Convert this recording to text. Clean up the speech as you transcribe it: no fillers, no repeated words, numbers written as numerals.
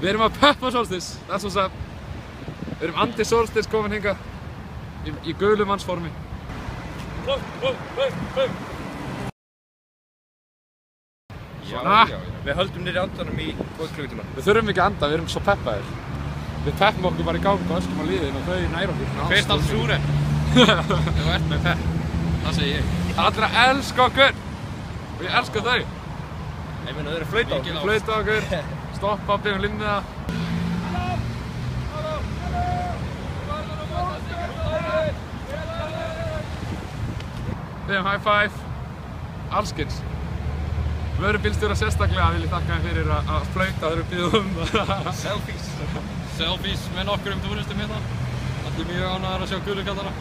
Við erum að peppa Solstice, that's what's up. Við erum anti-Solstice komin hingað í gulumannsformi. Já. Við höldum niður andanum í 2 klukkutíma. Við þurfum ekki að anda, við erum svo peppaðir. Við peppum okkur bara í gang og öskum á liðin og þau næra okkur. Fyrst allt súrefni. Ef þú ert með pepp. Það segi ég. Allir að elska okkur og ég elska þau. Ég meina þau eru að flauta okkur. Flauta okkur, stoppa, byggjum limniða. Byggjum high five. Allskins. Vörubílstjóra sérstaklega vil ég þakka þeim fyrir að flauta þegar við býðum Selfies. Selfies með nokkurum túristum hérna. Allir mjög ánægðir að sjá gulukallana.